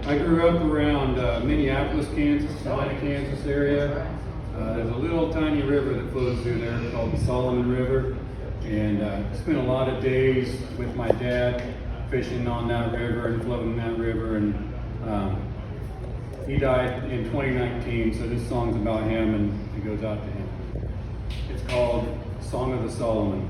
I grew up around Minneapolis, Kansas, Salina, Kansas area. There's a little tiny river that flows through there called the Solomon River. And spent a lot of days with my dad fishing on that river and floating that river. And he died in 2019, so this song's about him and it goes out to him. It's called Song of the Solomon.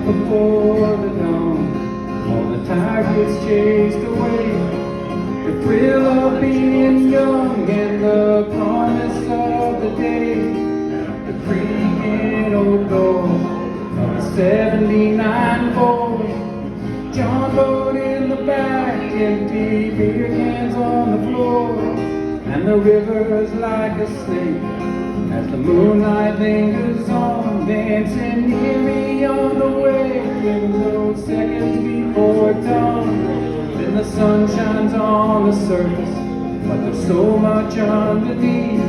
Before the dawn, all the tide gets chased away. The thrill of being young and the promise of the day. The creaking old door of a 79 Ford. John boat in the back, empty beer cans on the floor. And the river's like a snake as the moonlight lingers on, dancing near me on the way, in those seconds before dawn. Then the sun shines on the surface, but there's so much underneath.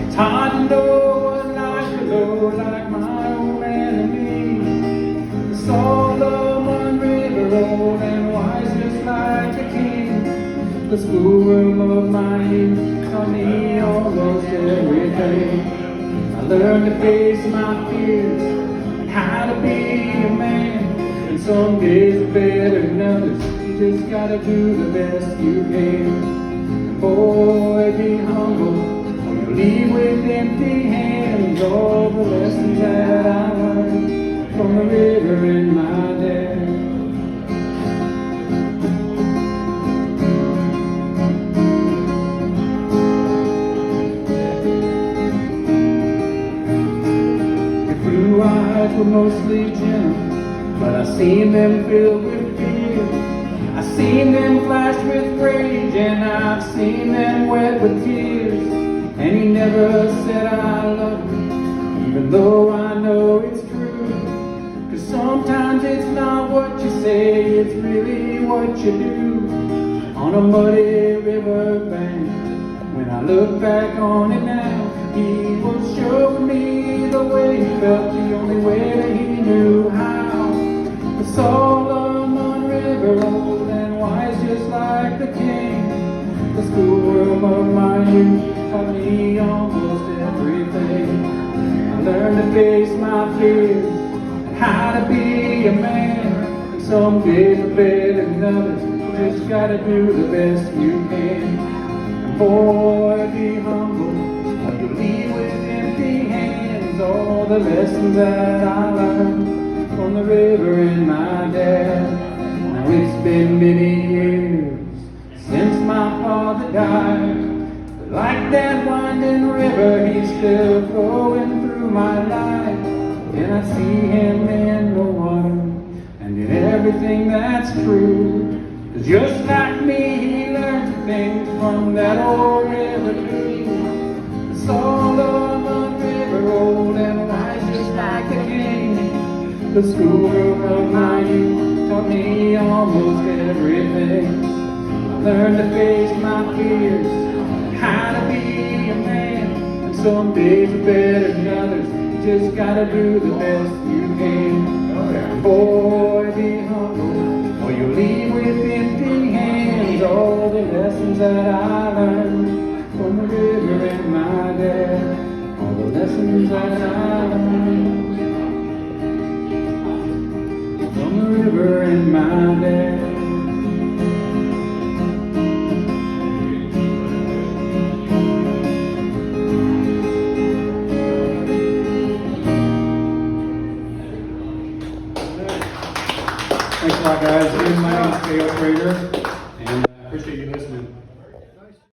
It's hard to know what lies below, like my old man and me. The Solomon River, old and wise, just like a king. The schoolroom of my youth taught me almost everything. I learned to face my fears and how to be a man. And some days are better than others. You just gotta do the best you can. And boy, be humble, or you'll leave with empty hands. All the lessons that I learned from the river and my dad. Eyes were mostly gentle, but I seen them filled with fear. I seen them flash with rage, and I've seen them wet with tears. And he never said I love you, even though I know it's true. 'Cause sometimes it's not what you say, it's really what you do. On a muddy river bank, when I look back on it now, he was showing me the way he felt, the only way that he knew how. The Solomon River, old and wise, just like the king. The schoolroom of my youth taught me almost everything. I learned to face my fears and how to be a man. And some days are better than others, you just gotta do the best you can. And boy, be humble, or you leave with empty hands. All the lessons that I learned from the river and my dad. Now it's been many years since my father died, but like that winding river, he's still flowing through my life. And I see him in the water and in everything that's true. 'Cause just like me, he learned things from that old river too. The Solomon River, old and wise, just like a king. The schoolroom of my youth taught me almost everything. I learned to face my fears, how to be a man. And some days are better than others, you just gotta do the best you can. And boy, be humble, or you'll leave with empty hands. All the lessons that I learned from the river and my dad. All the lessons that I learned from the river and my dad. Thanks a lot, guys. My name is Cale, Prater, and I appreciate you